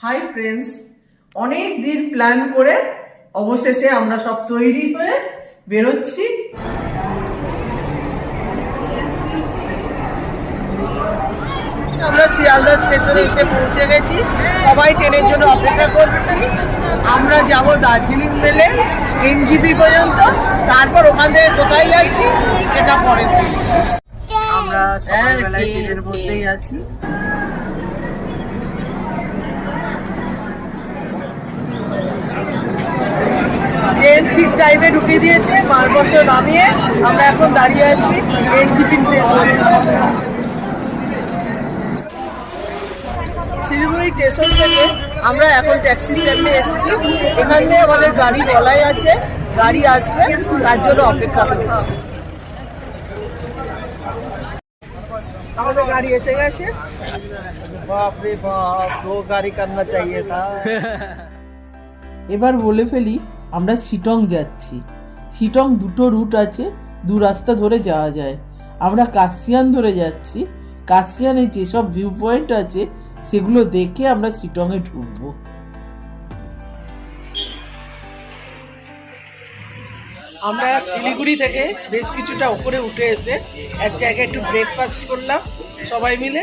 Hi friends, অনেক দিন plan করে অবশেষে আমরা সব তৈরি হয়ে বেরোচ্ছি। আমরা শিয়ালদা স্টেশনে এসে পৌঁছে গেছি, সবাই ট্রেনের জন্য অপেক্ষা করছি। আমরা যাব দার্জিলিং মেলে এনজিপি পর্যন্ত, তারপর ওখান থেকে কোথায় যাচ্ছি সেটা পরে বলছি। আমরা সকালবেলায় ট্রেনের মধ্যেই আছি। ট্রেন ঠিক টাইমে ঢুকিয়ে দিয়েছে, মালপত্র নামিয়ে আমরা এখন দাঁড়িয়ে আছি এনজিপি স্টেশনে। শিলিগুড়ি স্টেশন থেকে আমরা এখন ট্যাক্সি স্ট্যান্ডে এসেছি। এখান থেকে আমাদের গাড়ি বলাই আছে, গাড়ি আসবে, তার জন্য অপেক্ষা করছি। আমাদের গাড়ি এসে গেছে। বাপ রে বাপ, দো গাড়ি করনা চাইয়ে থা। এবার বলে ফেলি, আমরা শিটং যাচ্ছি। শিটং দুটো রুট আছে, দু রাস্তা ধরে যাওয়া যায়। আমরা কাশিয়ান ধরে যাচ্ছি। কাশিয়ানে যেসব ভিউ পয়েন্ট আছে সেগুলো দেখে আমরা শিটংয়ে ঢুকবো। আমরা শিলিগুড়ি থেকে বেশ কিছুটা উপরে উঠে এসে এক জায়গায় একটু ব্রেকফাস্ট করলাম সবাই মিলে।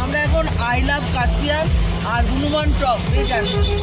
আমরা এখন আই লাভ কাশিয়ান আর হনুমান টপ পেয়ে যাচ্ছি।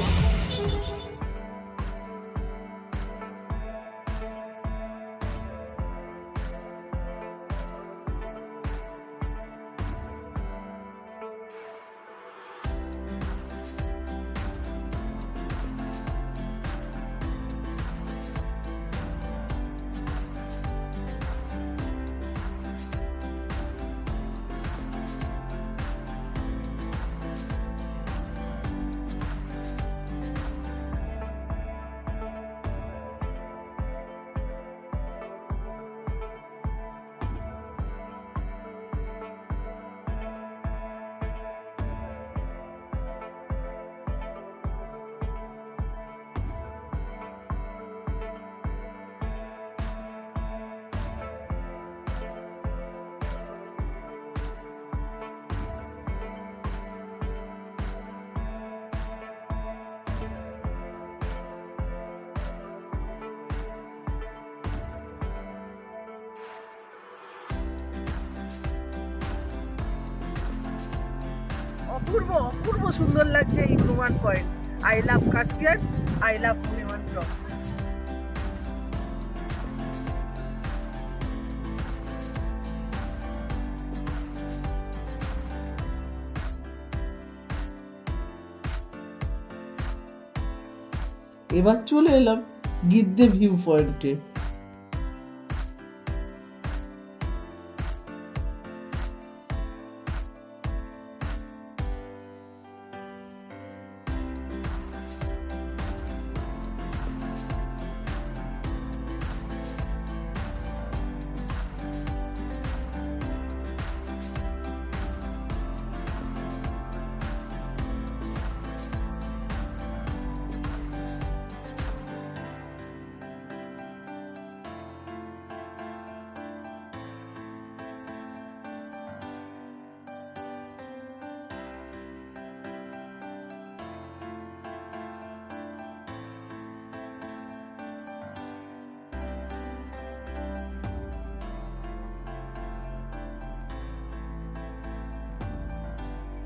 অপূর্ব অপূর্ব সুন্দর লাগছে এই Hanuman point. I love Kashian, I love Hanuman top. এবার চলে এলাম গিদ্দে ভিউ পয়েন্টে।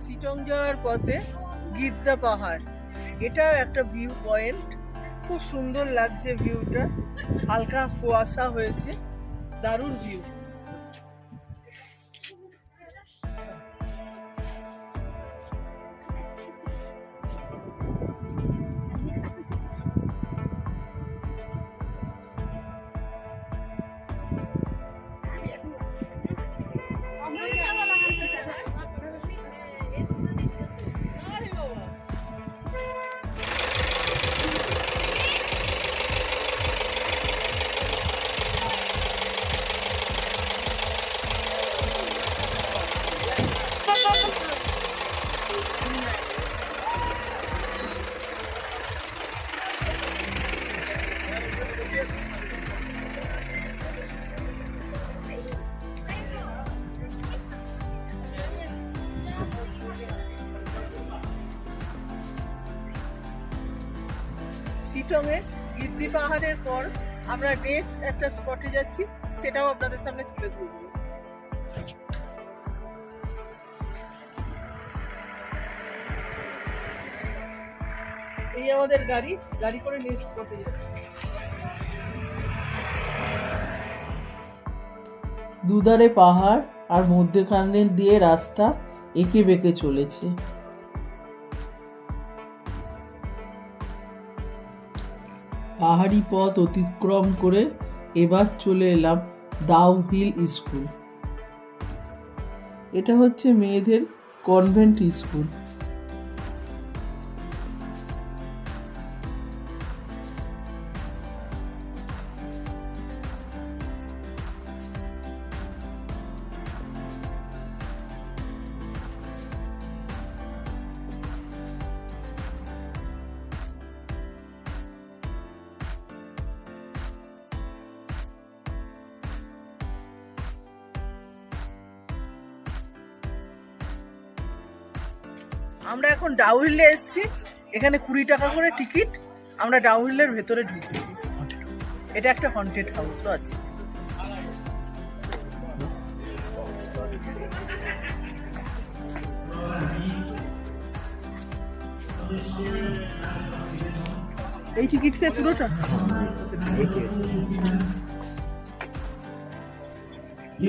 শিটং যাওয়ার পথে গিদ্দা পাহাড়, এটাও একটা ভিউ পয়েন্ট। খুব সুন্দর লাগছে ভিউটা, হালকা কুয়াশা হয়েছে, দারুণ ভিউ। চিটংয়ে গিদ্দি পাহাড়ের পর আমরা নেক্সট একটা স্পটে যাচ্ছি, সেটাও আপনাদের সামনে তুলে ধরবো। এই আমাদের গাড়ি করে নেক্সট স্পটে যাচ্ছি। দুধারে পাহাড় আর মধ্যখানে দিয়ে রাস্তা এঁকে বেঁকে চলেছে। পাহাড়ি পথ অতিক্রম করে এবার চলে এলাম দাউ হিল স্কুল। এটা হচ্ছে মেয়েদের কনভেন্ট স্কুল। আমরা এখন ডাউহিলে এসেছি, এখানে 20 টাকা করে টিকিট। আমরা ডাউহিলের ভেতরে ঢুকেছি। এটা একটা হন্টেড হাউসও আছে। এই টিকিটসে পুরোটা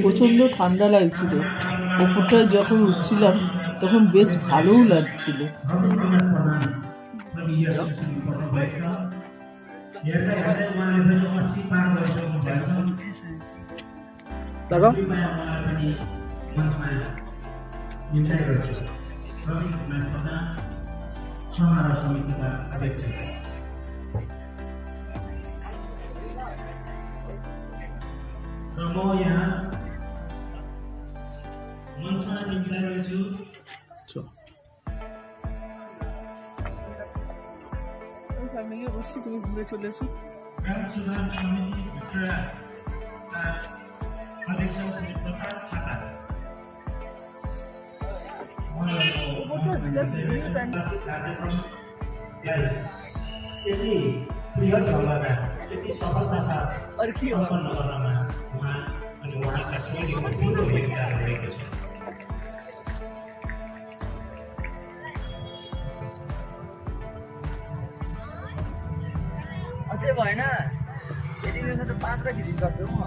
প্রচণ্ড ঠান্ডা লাগছিল। ওপরটায় যখন উঠছিলাম তখন বেশ ভালোও লাগছিল। দাদা তুমি ঘুরে চলে এসো। और কি अझै भएन यति त 5 र खिचिन सक्छु म।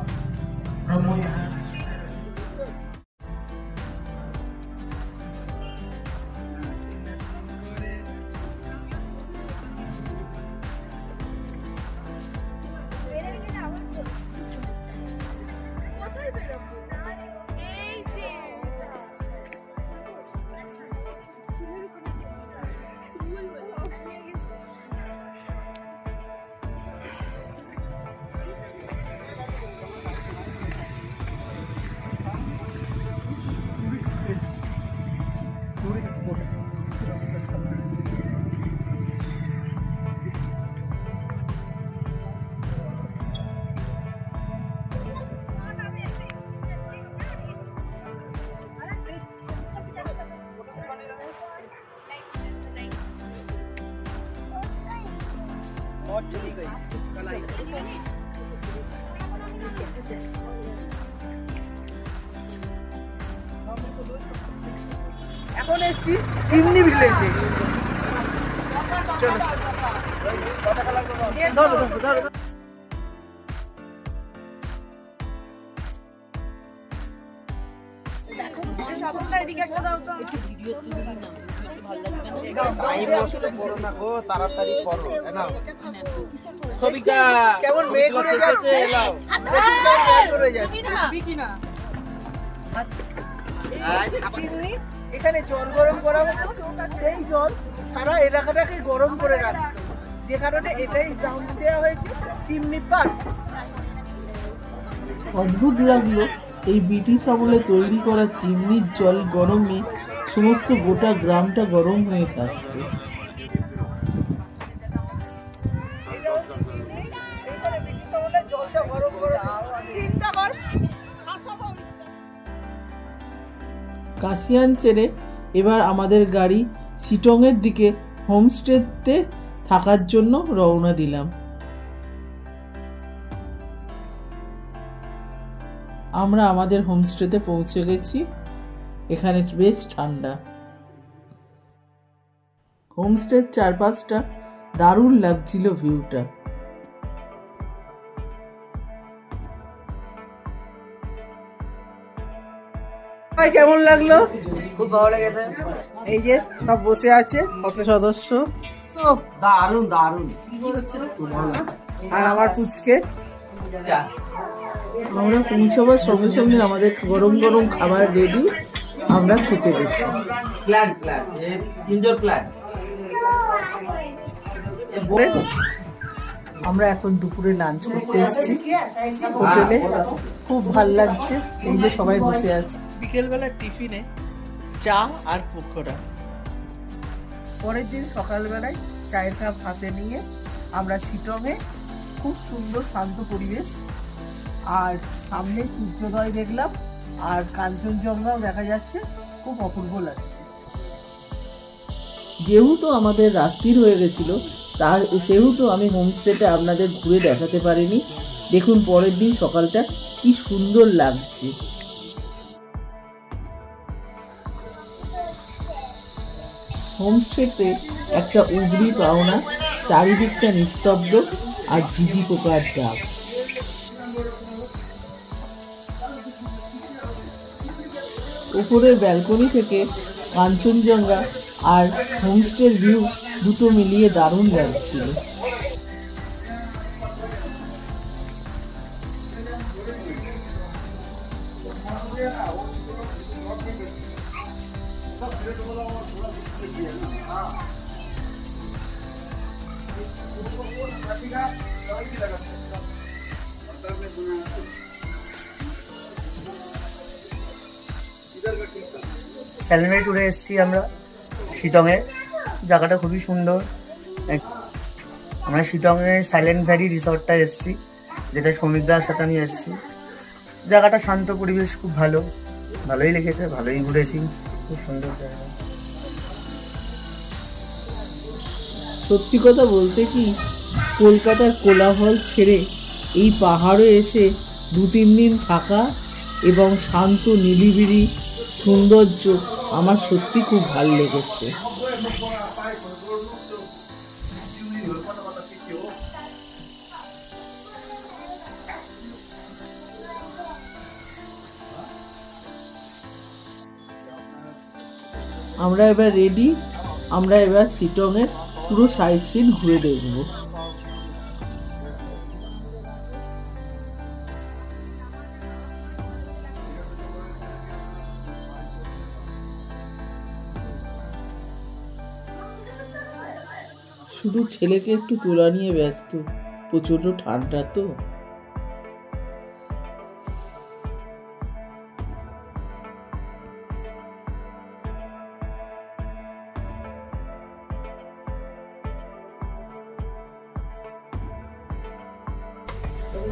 और चली गई कलाई। এখন এসছি চিমনি ভিলেজে। ধরো ধরো ধরো। এদিকে একটা দাও তো, ভিডিও তুলে দিই না, ভালো লাগবে না। টাইম নষ্ট করো না গো, তাড়াতাড়ি করো। নাও সবিতা কেমন মেয়ে করে যাচ্ছে, নাও মেয়ে করে যাচ্ছে বিকি না। চিমনি এখানে জল গরম করা হতো, সেই জল সারা এলাকাটাকে গরম করে রাখতো, যে কারণে এটাই নাম দেওয়া হয়েছে চিমনি পার্ক। অদ্ভুত লাগলো এই ব্রিটিশ আমলে তৈরি করা চিমনির জল গরমে সমস্ত গোটা গ্রামটা গরম হয়ে থাকছে। কাশিয়ান ছেড়ে এবার আমাদের গাড়ি চিটংয়ের দিকে হোমস্টেতে থাকার জন্য রওনা দিলাম। আমরা আমাদের হোমস্টেতে পৌঁছে গেছি। এখানে বেশ ঠান্ডা। হোমস্টের চারপাশটা দারুণ লাগছিল ভিউটা। কেমন লাগলো? খুব ভালো লেগেছে। এই যে সব বসে আছে কত সদস্য। দারুণ দারুণ। আর আমার পুচকে। আমরা পৌঁছাবার সঙ্গে সঙ্গে আমাদের গরম গরম খাবার রেডি। আমরা খেতে বসি। Plan indoor plant. আমরা এখন দুপুরে লাঞ্চ করতে এসেছি হোটেলে। খুব ভাল লাগছে। এই যে সবাই বসে আছে। বিকেলবেলা টিফিনে চা আর পকোড়া। পরের দিন সকালবেলায় চায়ের কাপ হাতে নিয়ে আমরা শিটংয়ে, খুব সুন্দর শান্ত পরিবেশ, আর সামনে সূর্যোদয় দেখলাম আর কাঞ্চনজঙ্ঘাও দেখা যাচ্ছে। খুব অপূর্ব লাগছে। যেহেতু আমাদের রাত্রির হয়ে গেছিল, সেহেতু আমি হোমস্টেটা আপনাদের ঘুরে দেখাতে পারিনি। দেখুন পরের দিন সকালটা কি সুন্দর লাগছে। হোমস্টেতে একটা উগরি পাওনা, চারিদিকটা নিস্তব্ধ আর ঝিঝি পোকার ডাক। উপরের ব্যালকনি থেকে কাঞ্চনজঙ্ঘা আর হোমস্টের ভিউ দুটো মিলিয়ে দারুণ লাগছিল। স্যালেন্ডারি ট্যুরে এসেছি আমরা শিটংয়ে। জায়গাটা খুবই সুন্দর। আমরা শিটংয়ে সাইলেন্ট ভ্যালি রিসর্টটা এসেছি, যেটা সমীরদার সাথে আমি এসেছি। জায়গাটা শান্ত পরিবেশ, খুব ভালোই লেগেছে, ভালোই ঘুরেছি। খুব সুন্দর জায়গা। সত্যি কথা বলতে কি, কলকাতার কোলাহল ছেড়ে এই পাহাড়ে এসে 2-3 দিন থাকা এবং শান্ত নিরিবিলি সৌন্দর্য আমার সত্যি খুব ভালো লেগেছে। আমরা এবার রেডি। আমরা এবার শিটংয়ের পুরো সাইট সিন ঘুরে দেখব। শুধু ছেলেকে একটু তোলা নিয়ে ব্যস্ত, প্রচন্ড ঠান্ডা তো।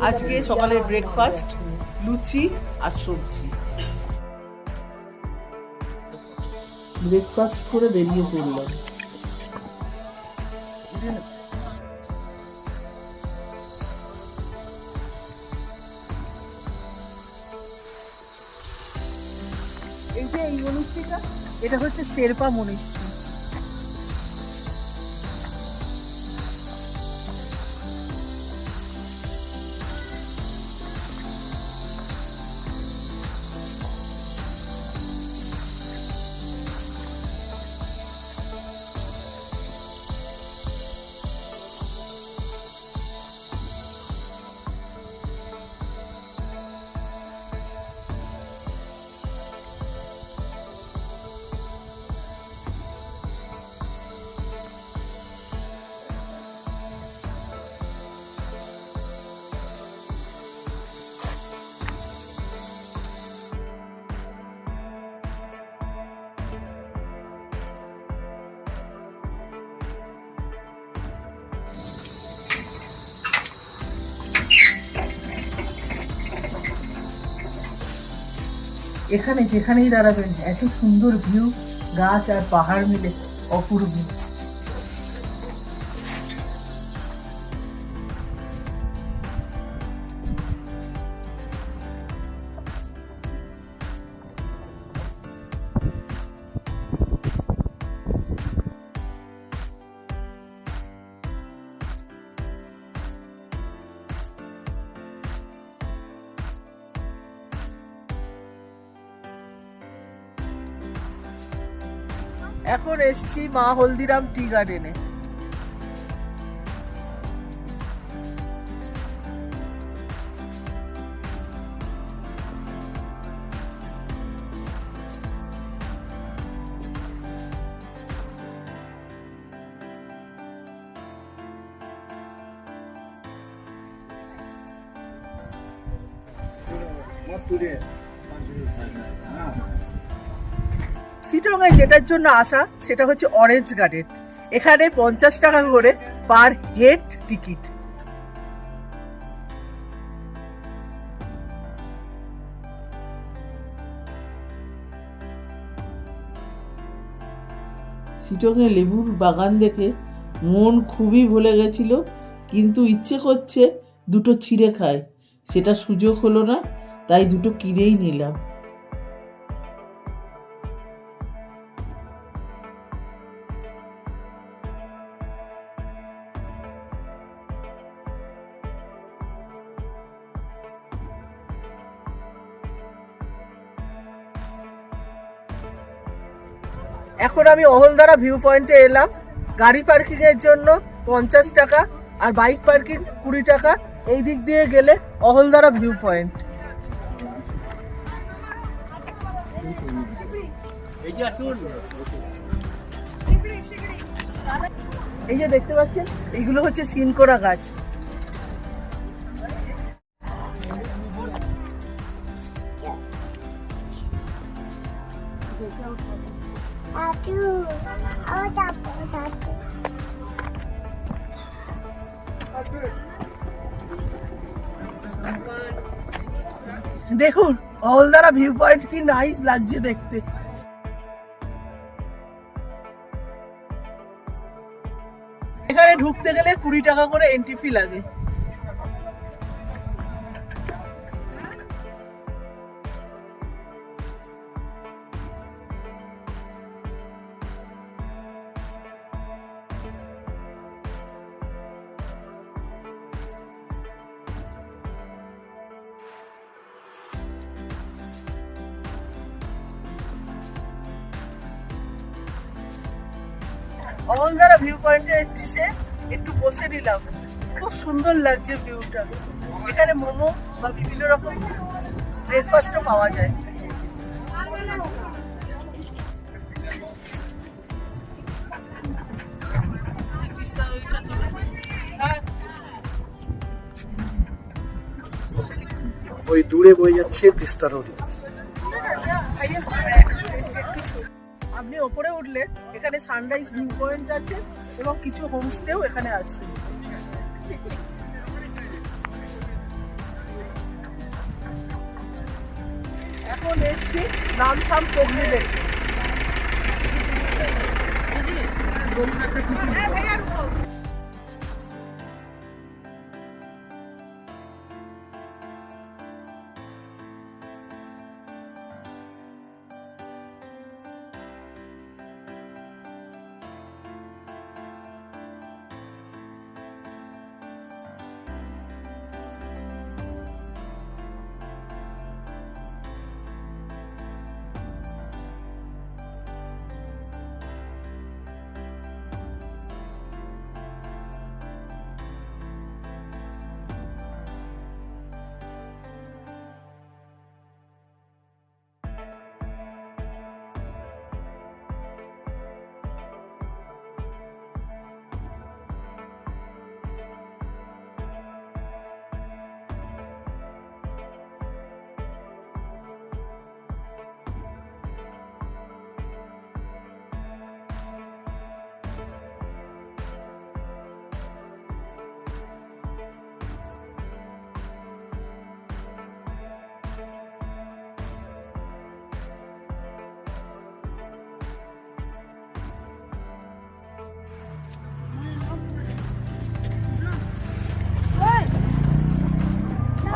আজকে সকালের ব্রেকফাস্ট লুচি আর সবজি। ব্রেকফাস্ট করে বেরিয়ে পড়লাম। এই যে এই মনুষ্যটা, এটা হচ্ছে শেরপা মনুষ্য। এখানে যেখানেই দাঁড়াবেন এত সুন্দর ভিউ, গাছ আর পাহাড় মিলে অপূর্ব। এখন এসছি মা হলদিরাম টি গার্ডেনে। চিটংয়ে যেটার জন্য আসা সেটা হচ্ছে অরেঞ্জ গার্ডেন। এখানে 50 টাকা করে পার হেড টিকিট। চিটংয়ে লেবুর বাগান দেখে মন খুবই ভুলে গেছিল, কিন্তু ইচ্ছে করছে দুটো ছিঁড়ে খায়, সেটা সুযোগ হলো না, তাই দুটো কিনেই নিলাম। এখন আমি অহলদারা ভিউ পয়েন্টে এলাম। গাড়ি পার্কিং এর জন্য 50 টাকা আর বাইক পার্কিং 20 টাকা। এই দিক দিয়ে গেলে অহলদারা ভিউ পয়েন্ট। এই যে দেখতে পাচ্ছেন, এইগুলো হচ্ছে সিনকোনা গাছ। দেখুন অহলদারা ভিউ পয়েন্ট কি নাইস লাগছে দেখতে। এখানে ঢুকতে গেলে 20 টাকা করে এন্ট্রি ফি লাগে। অহলদারা ভিউ পয়েন্টে এসে একটু বসে নিলাম, খুব সুন্দর লাগছে ভিউটা। এখানে মোমো বা বিভিন্ন রকম ব্রেকফাস্টও পাওয়া যায়। ওই দূরে বয়ে যাচ্ছে তিস্তা নদী। আপনি ওপরে উঠলে এখানে সানরাইজ ভিউ পয়েন্ট আছে এবং কিছু হোমস্টেও এখানে আছে। এখন এসছি নামথাম পগলি দেখতে।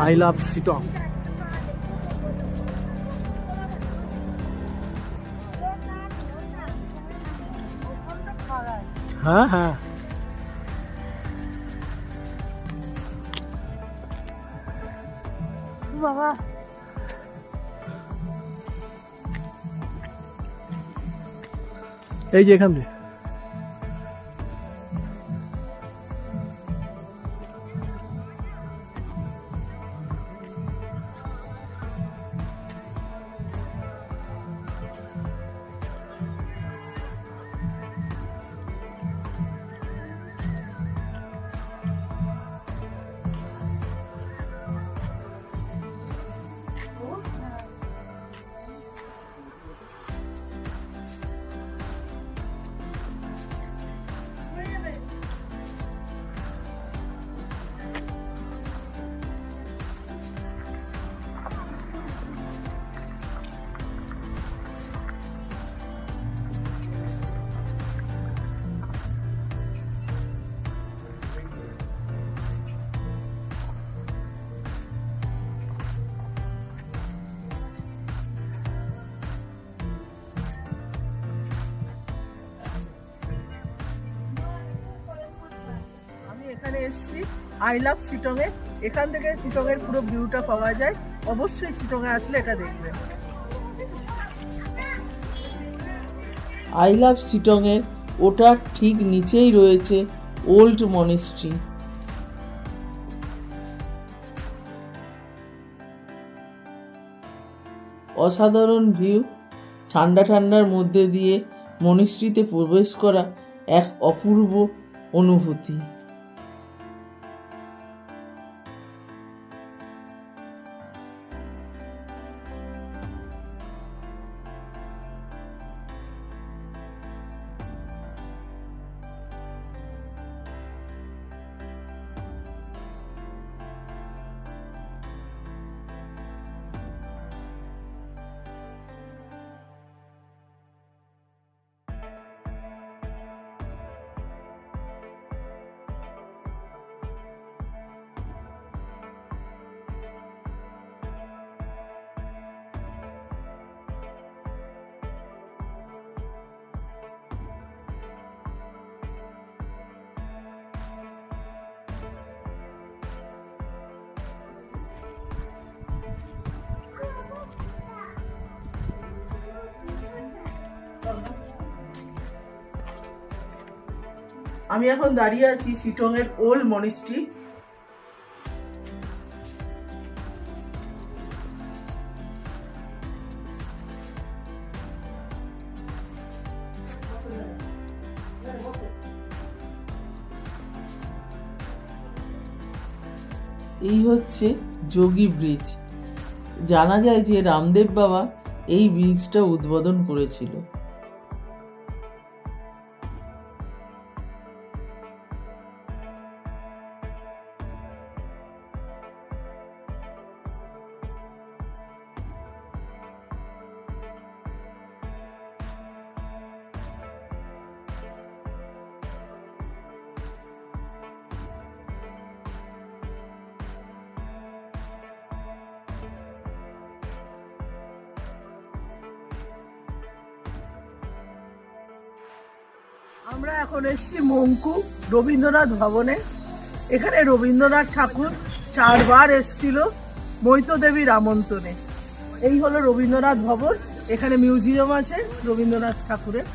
I love Sittong. হ্যাঁ হ্যাঁ, বাবা এই যে এখান দিয়ে। আমি এখানে এসেছি আই লাভ শিটং এ। এখান থেকে শিটং এর পুরো ভিউটা পাওয়া যায়। অবশ্যই শিটং এ আসলে এটা দেখবেন। আই লাভ শিটং এর ওটার ঠিক নিচেই রয়েছে ওল্ড মনেস্ট্রি। অসাধারণ ভিউ, ঠান্ডা ঠান্ডার মধ্যে দিয়ে মনেস্ট্রিতে প্রবেশ করা এক অপূর্ব অনুভূতি। আমি এখন দাঁড়িয়ে আছি শিটং এর ওল্ড মনেস্ট্রি। এই হচ্ছে যোগী ব্রিজ। জানা যায় যে রামদেব বাবা এই ব্রিজটা উদ্বোধন করেছিল। আমরা এখন এসেছি মঙ্কু রবীন্দ্রনাথ ভবনে। এখানে রবীন্দ্রনাথ ঠাকুর 4 বার এসেছিল মৈত্র দেবীর আমন্ত্রণে। এই হলো রবীন্দ্রনাথ ভবন। এখানে মিউজিয়াম আছে রবীন্দ্রনাথ ঠাকুরের।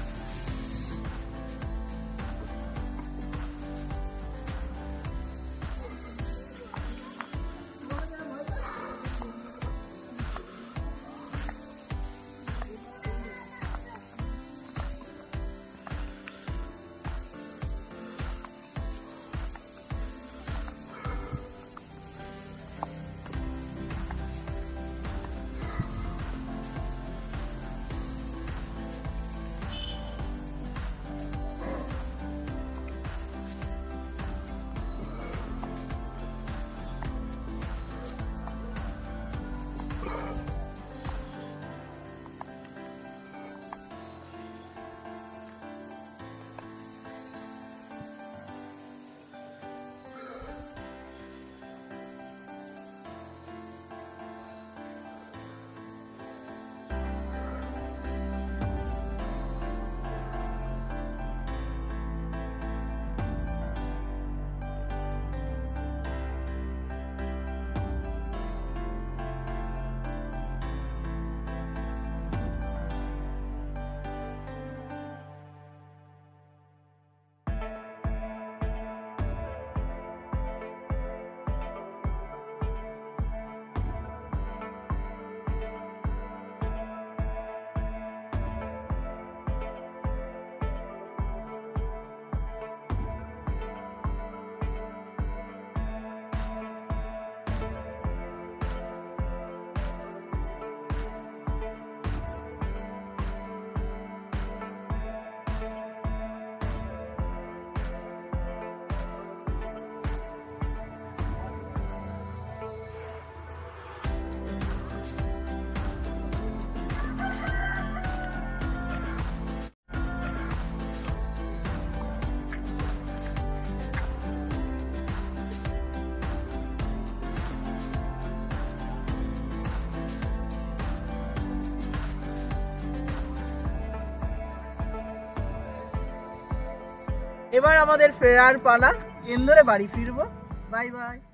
এবার আমাদের ফেরার পালা, ট্রেন ধরে বাড়ি ফিরবো। Bye bye.